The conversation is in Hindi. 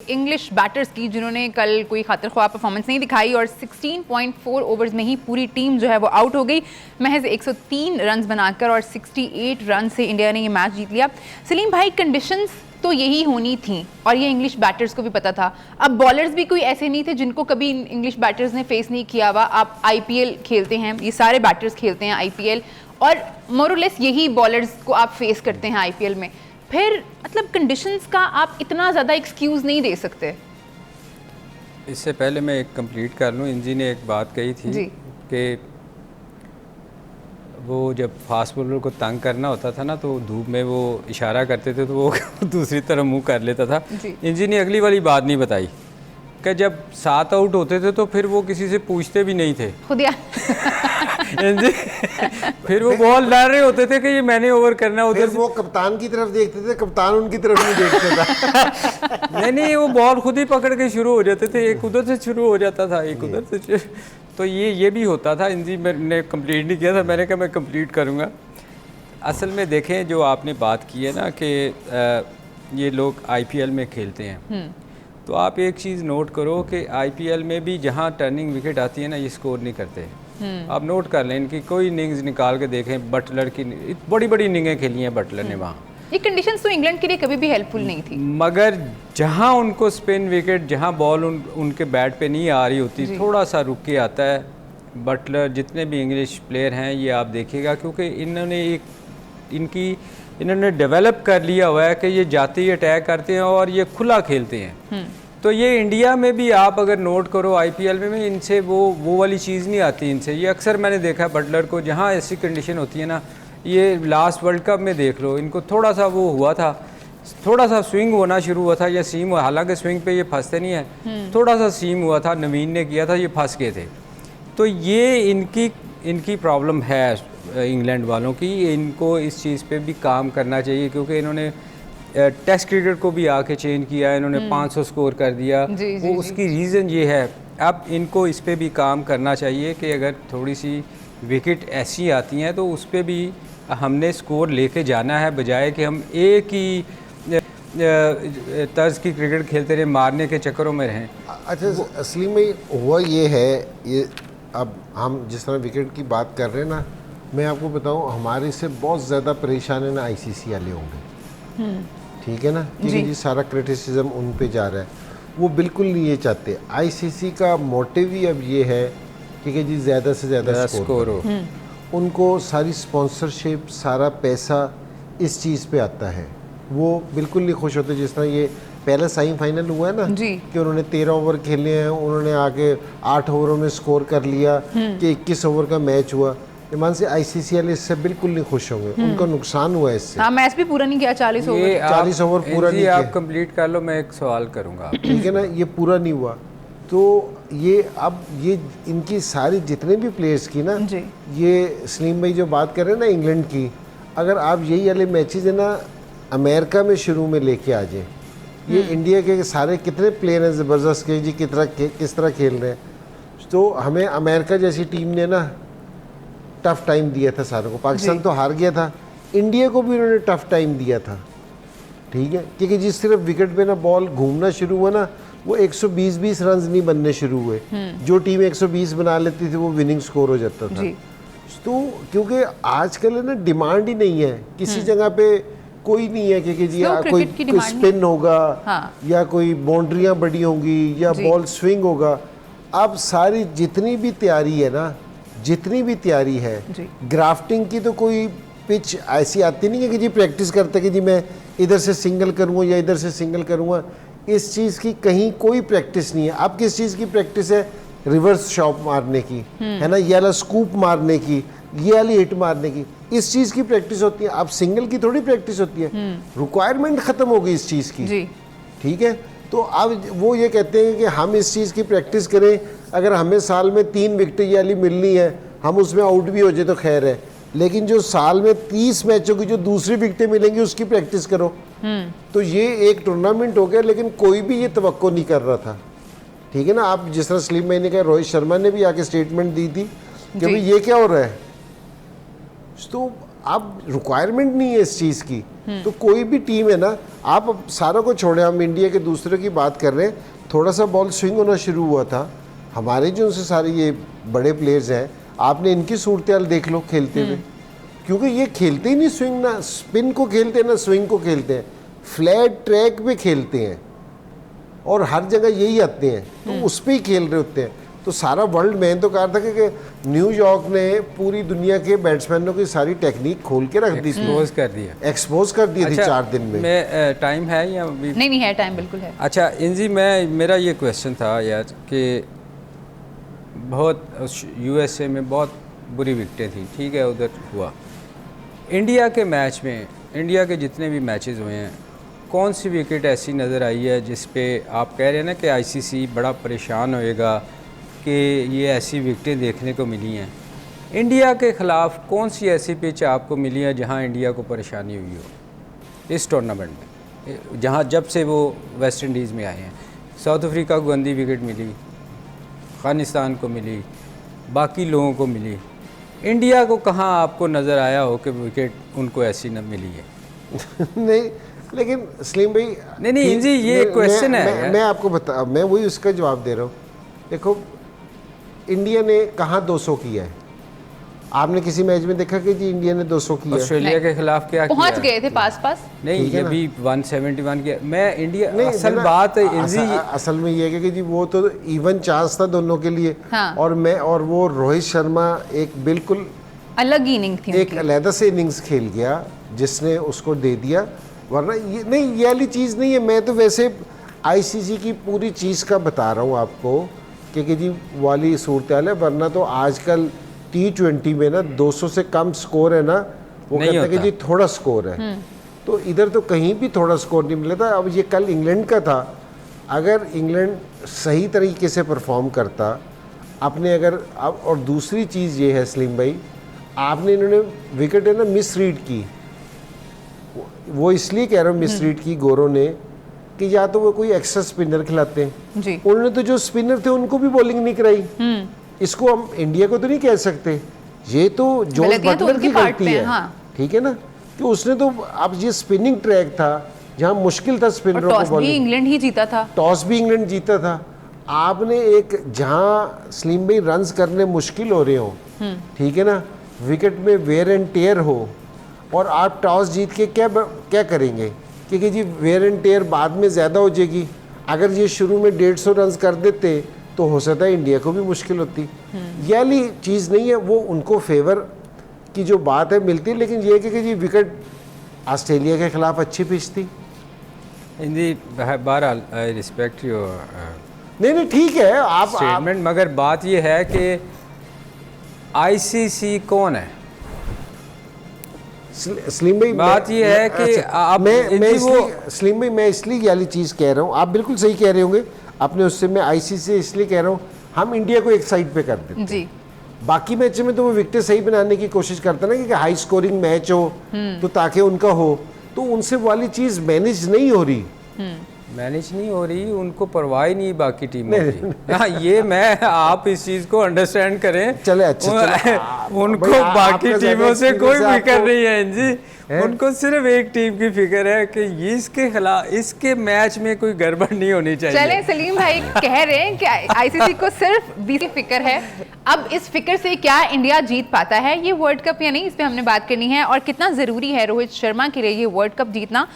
इंग्लिश बैटर्स की जिन्होंने कल कोई खातिर ख्वाह परफॉर्मेंस नहीं दिखाई और 16.4 ओवर्स में ही पूरी टीम जो है वो आउट हो गई। महज 103 रन बनाकर और 68 रन से इंडिया ने ये मैच जीत लिया। सलीम भाई, कंडीशंस तो यही होनी थी और ये इंग्लिश बैटर्स को भी पता था। अब बॉलर्स भी कोई ऐसे नहीं थे जिनको कभी इंग्लिश बैटर्स ने फेस नहीं किया हुआ। आप आईपीएल खेलते हैं, ये सारे बैटर्स खेलते हैं आईपीएल और मोरलेस यही बॉलर्स को आप फेस करते हैं आईपीएल में। फिर मतलब कंडीशंस का आप इतना ज़्यादा एक्सक्यूज़ नहीं दे सकते। इससे पहले मैं एक कंप्लीट कर लूँ। इंजी ने एक बात कही थी कि वो जब फास्ट बॉलर को तंग करना होता था ना तो धूप में वो इशारा करते थे तो वो दूसरी तरफ मुंह कर लेता था। इंजी ने अगली वाली बात नहीं बताई कि जब 7 आउट होते थे तो फिर वो किसी से पूछते भी नहीं थे खुद फिर वो बॉल डाल रहे होते थे कि ये मैंने ओवर करना, उधर वो कप्तान की तरफ देखते थे, कप्तान उनकी तरफ नहीं देखता था। नहीं वो बॉल खुद ही पकड़ के शुरू हो जाते थे, एक उधर से शुरू हो जाता था एक उधर से। तो ये भी होता था। इंजी मैंने कंप्लीट नहीं किया था, मैंने कहा मैं कंप्लीट करूँगा। असल में देखें जो आपने बात की है ना कि ये लोग आईपीएल में खेलते हैं, तो आप एक चीज़ नोट करो कि आईपीएल में भी जहाँ टर्निंग विकेट आती है ना ये स्कोर नहीं करते। आप नोट कर लें, इनकी कोई इनिंग्स निकाल के देखें, बटलर की बड़ी बड़ी इनिंगें खेली हैं बटलर ने वहाँ। ये कंडीशंस तो इंग्लैंड के लिए कभी भी हेल्पफुल नहीं थी, मगर जहाँ उनको स्पिन विकेट, जहाँ बॉल उनके बैट पे नहीं आ रही होती, थोड़ा सा रुक के आता है बटलर। जितने भी इंग्लिश प्लेयर हैं ये आप देखिएगा, क्योंकि इन्होंने डेवलप कर लिया हुआ है कि ये जाते ही अटैक करते हैं और ये खुला खेलते हैं। तो ये इंडिया में भी आप अगर नोट करो आईपीएल में इनसे वो वाली चीज़ नहीं आती इनसे। ये अक्सर मैंने देखा है बटलर को, जहाँ ऐसी कंडीशन होती है ना, ये लास्ट वर्ल्ड कप में देख लो, इनको थोड़ा सा वो हुआ था, थोड़ा सा स्विंग होना शुरू हुआ था या सीम, हालांकि स्विंग पे ये फंसते नहीं है, थोड़ा सा सीम हुआ था, नवीन ने किया था, ये फंस गए थे। तो ये इनकी प्रॉब्लम है इंग्लैंड वालों की। इनको इस चीज़ पे भी काम करना चाहिए, क्योंकि इन्होंने टेस्ट क्रिकेट को भी आके चेंज किया, इन्होंने 500 स्कोर कर दिया। वो उसकी रीज़न ये है। अब इनको इस पे भी काम करना चाहिए कि अगर थोड़ी सी विकेट ऐसी आती हैं तो उस पर भी हमने स्कोर लेके जाना है, बजाय कि हम एक ही तर्ज की क्रिकेट खेलते रहे, मारने के चक्करों में रहें। अच्छा, असली में हुआ ये है, ये अब हम जिस तरह विकेट की बात कर रहे हैं ना, मैं आपको बताऊं हमारे से बहुत ज़्यादा परेशान है ना आईसीसी वाले होंगे, ठीक है ना, क्योंकि जी सारा क्रिटिसिज्म उन पे जा रहा है। वो बिल्कुल नहीं ये चाहते। आईसीसी का मोटिव ही अब ये है कि जी ज़्यादा से ज़्यादा स्कोर हो। उनको सारी स्पॉन्सरशिप, सारा पैसा इस चीज़ पे आता है। वो बिल्कुल नहीं खुश होते। जिस तरह ये पहला सेमीफाइनल हुआ है ना कि उन्होंने 13 ओवर खेले हैं, उन्होंने आके 8 ओवरों में स्कोर कर लिया कि 21 ओवर का मैच हुआ। ईमान से आईसीसी वाले इससे बिल्कुल नहीं खुश होंगे, उनको नुकसान हुआ है इससे। हाँ, मैच भी पूरा नहीं किया, 40 ओवर पूरा नहीं किया। आप कंप्लीट कर लो, मैं एक सवाल करूँगा, ठीक है ना, ये पूरा नहीं हुआ। तो ये अब ये इनकी सारी जितने भी प्लेयर्स की ना, ये सलीम भाई जो बात कर रहे हैं ना इंग्लैंड की, अगर आप यही वाले मैचेज है ना अमेरिका में शुरू में लेके आ जाए, ये इंडिया के सारे कितने प्लेयर हैं ज़बरदस्त के जी किस तरह खेल रहे हैं, तो हमें अमेरिका जैसी टीम ने ना टफ़ टाइम दिया था सारों को। पाकिस्तान तो हार गया था, इंडिया को भी उन्होंने टफ़ टाइम दिया था, ठीक है, क्योंकि जिस सिर्फ विकेट पे ना बॉल घूमना शुरू हुआ ना, वो 120-20 रन नहीं बनने शुरू हुए। जो टीम 120 बना लेती थी वो विनिंग स्कोर हो जाता था। तो क्योंकि आजकल है ना डिमांड ही नहीं है किसी जगह पे, कोई नहीं है कि जी कोई स्पिन होगा, या कोई बाउंड्रियाँ बड़ी होंगी, या बॉल स्विंग होगा। अब सारी जितनी भी तैयारी है ना, जितनी भी तैयारी है, ग्राफ्टिंग की तो कोई पिच ऐसी आती नहीं है कि जी प्रैक्टिस करते कि जी मैं इधर से सिंगल करूँगा या इधर से सिंगल करूँगा। इस चीज़ की कहीं कोई प्रैक्टिस नहीं है। अब किस चीज़ की प्रैक्टिस है? रिवर्स शॉट मारने की, है ना, ये वाला स्कूप मारने की, ये वाली हिट मारने की, इस चीज़ की प्रैक्टिस होती है। अब सिंगल की थोड़ी प्रैक्टिस होती है। रिक्वायरमेंट ख़त्म हो गई इस चीज़ की, ठीक है। तो अब वो ये कहते हैं कि हम इस चीज़ की प्रैक्टिस करें, अगर हमें साल में 3 विकेट ये वाली मिलनी है, हम उसमें आउट भी हो जाए तो खैर है, लेकिन जो साल में 30 मैचों की जो दूसरी विकेटें मिलेंगी उसकी प्रैक्टिस करो। तो ये एक टूर्नामेंट हो गया, लेकिन कोई भी ये तवक्को नहीं कर रहा था, ठीक है ना। आप जिस तरह सलीम भाई ने कहा, रोहित शर्मा ने भी आके स्टेटमेंट दी थी कि भाई ये क्या हो रहा है। तो अब रिक्वायरमेंट नहीं है इस चीज़ की। तो कोई भी टीम है ना, आप अब सारा को छोड़े, हम इंडिया के दूसरे की बात कर रहे हैं, थोड़ा सा बॉल स्विंग होना शुरू हुआ था, हमारे जो उनसे सारे ये बड़े प्लेयर्स हैं, आपने इनकी सूरत हाल देख लो खेलते हुए, क्योंकि ये खेलते ही नहीं स्विंग, ना स्पिन को खेलते हैं ना स्विंग को खेलते हैं, फ्लैट ट्रैक पे खेलते हैं और हर जगह यही आते हैं, तो उस पर ही खेल रहे होते हैं। तो सारा वर्ल्ड, मैंने तो कहा था कि न्यूयॉर्क ने पूरी दुनिया के बैट्समैनों की सारी टेक्निक खोल के रख दी थी, एक्सपोज कर दिया। एक्सपोज कर दी थी 4 दिन में। मैं टाइम है या अभी? नहीं है, टाइम बिल्कुल है। अच्छा इंजी, मेरा ये क्वेश्चन था यार कि बहुत यूएसए में बहुत बुरी विकेटें थी, ठीक है, उधर हुआ। इंडिया के मैच में, इंडिया के जितने भी मैचेस हुए हैं, कौन सी विकेट ऐसी नज़र आई है जिस पे आप कह रहे हैं ना कि आईसीसी बड़ा परेशान होएगा कि ये ऐसी विकेटें देखने को मिली हैं? इंडिया के ख़िलाफ़ कौन सी ऐसी पिच आपको मिली है जहां इंडिया को परेशानी हुई हो इस टूर्नामेंट में, जहां जब से वो वेस्ट इंडीज़ में आए हैं? साउथ अफ्रीका को गंदी विकेट मिली, अफ़गानिस्तान को मिली, बाकी लोगों को मिली, इंडिया को कहाँ आपको नज़र आया हो कि विकेट उनको ऐसी न मिली है? नहीं, लेकिन सलीम भाई, नहीं इंजी, ये क्वेश्चन है। मैं आपको बता, मैं वही उसका जवाब दे रहा हूँ। देखो, इंडिया ने कहाँ 200 किया है? आपने किसी मैच में देखा कि जी इंडिया ने 200 किया? ऑस्ट्रेलिया के खिलाफ क्या पहुंच गए थे पास। नहीं, ये भी 171 किया। मैं इंडिया, असल नहीं, बात इंजी, असल में ये है कि जी वो तो इवन चांस था दोनों के लिए। हाँ। और वो रोहित शर्मा एक बिल्कुल अलग ही इनिंग थी, एक अलहदा से इनिंग्स खेल गया जिसने उसको दे दिया, वरना ये नहीं, ये वाली चीज़ नहीं है। मैं तो वैसे आईसीसी की पूरी चीज़ का बता रहा हूँ आपको कि जी वाली सूरत हाल है, वरना तो आजकल T20 में ना 200 से कम स्कोर है ना, वो कहते हैं कि जी थोड़ा स्कोर है। तो इधर तो कहीं भी थोड़ा स्कोर नहीं मिला था। अब ये कल इंग्लैंड का था, अगर इंग्लैंड सही तरीके से परफॉर्म करता आपने, अगर अब, और दूसरी चीज़ ये है सलीम भाई, आपने इन्होंने विकेट है ना मिस रीड की, वो इसलिए कह रहा हूँ मिस रीड की गोरों ने, कि या तो वो कोई एक्स्ट्रा स्पिनर खिलाते हैं जी। उन्होंने तो जो स्पिनर थे उनको भी बॉलिंग नहीं कराई। इसको हम इंडिया को तो नहीं कह सकते, ये तो जॉर्ज बटलर की गलती है। हाँ। ठीक है ना, कि उसने तो, अब ये स्पिनिंग ट्रैक था जहाँ मुश्किल था स्पिनरों को बॉलिंग, इंग्लैंड ही जीता था, टॉस भी इंग्लैंड जीता था। आपने एक जहाँ सलीम भाई रन्स करने मुश्किल हो रहे हो, ठीक है ना, विकेट में वेयर एंड टेयर हो, और आप टॉस जीत के क्या करेंगे? क्योंकि जी वेयर एंड टेयर बाद में ज़्यादा हो जाएगी। अगर ये शुरू में 150 रन कर देते तो हो सकता है इंडिया को भी मुश्किल होती। ये वाली चीज़ नहीं है, वो उनको फेवर की जो बात है मिलती है, लेकिन ये है कि जी विकेट ऑस्ट्रेलिया के खिलाफ अच्छी पिच थी। इंजी, बहरहाल आई रिस्पेक्ट योर नहीं ठीक है आप स्टेटमेंट, मगर बात ये है कि आईसीसी कौन है? सलीम भाई, बात ये है कि आप, सलीम भाई, मैं इसलिए ये वाली चीज़ कह रहा हूँ, आप बिल्कुल सही कह रहे होंगे अपने उससे, मैं आईसीसी इसलिए कह रहा हूँ, हम इंडिया को एक साइड पे कर देते जी। बाकी मैच में तो वो विकेटें सही बनाने की कोशिश करते ना, कि हाई स्कोरिंग मैच हो तो ताकि उनका हो, तो उनसे वाली चीज़ मैनेज नहीं हो रही। मैनेज नहीं हो रही, उनको परवाह ही नहीं बाकी टीमों की। हाँ, ये मैं, आप इस चीज़ को अंडरस्टैंड करें। चले अच्छा, उनको बाकी टीमों से कोई फिक्र नहीं है जी, उनको सिर्फ एक टीम की फिक्र है कि ये इसके खिलाफ, इसके मैच में कोई गड़बड़ नहीं होनी चाहिए। चलें, सलीम भाई कह रहे हैं कि आईसीसी को सिर्फ 20 की फिक्र है। अब इस फिक्र से क्या इंडिया जीत पाता है ये वर्ल्ड कप या नहीं, इस पे हमने बात करनी है, और कितना ज़रूरी है रोहित शर्मा के लिए ये वर्ल्ड कप जीतना।